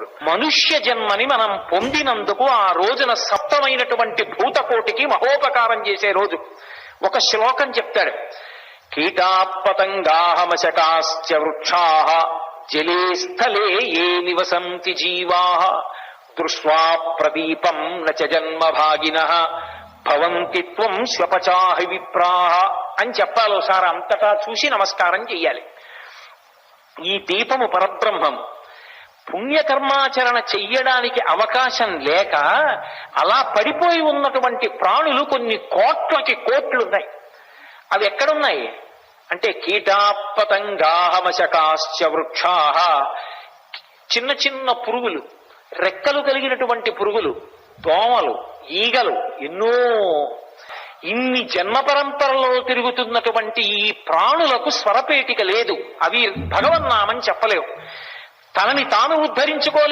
చెప్పినప్పుడు మనుష్య జన్మని మనం పొందినందుకు ఆ రోజున సప్తమైనటువంటి భూతకోటికి మహోపకారం చేసే రోజు. ఒక శ్లోకం చెప్తాడు, కీటాపతంగాహమశకాశ్చ వృక్షాః జలే స్థలే ఏ నివసంతి జీవాః దృష్ట్వా ప్రదీపం నచ జన్మభాగినః భవంతి త్వం శ్వపచాహి విప్రాః అని చెప్పాలి. ఒకసారి అంతటా చూసి నమస్కారం చెయ్యాలి. ఈ దీపము పరబ్రహ్మం. పుణ్యకర్మాచరణ చెయ్యడానికి అవకాశం లేక అలా పడిపోయి ఉన్నటువంటి ప్రాణులు కొన్ని కోట్లకి కోట్లున్నాయి. అవి ఎక్కడున్నాయి అంటే కీటాపతంగాహమశకాశ్చ వృక్షాః, చిన్న చిన్న పురుగులు, రెక్కలు కలిగినటువంటి పురుగులు, దోమలు, ఈగలు, ఎన్నో ఇన్ని జన్మ పరంపరలో తిరుగుతున్నటువంటి ఈ ప్రాణులకు స్వరపేటిక లేదు. అవి భగవన్నామని చెప్పలేవు. తనని తాను ఉద్ధరించుకోలేదు.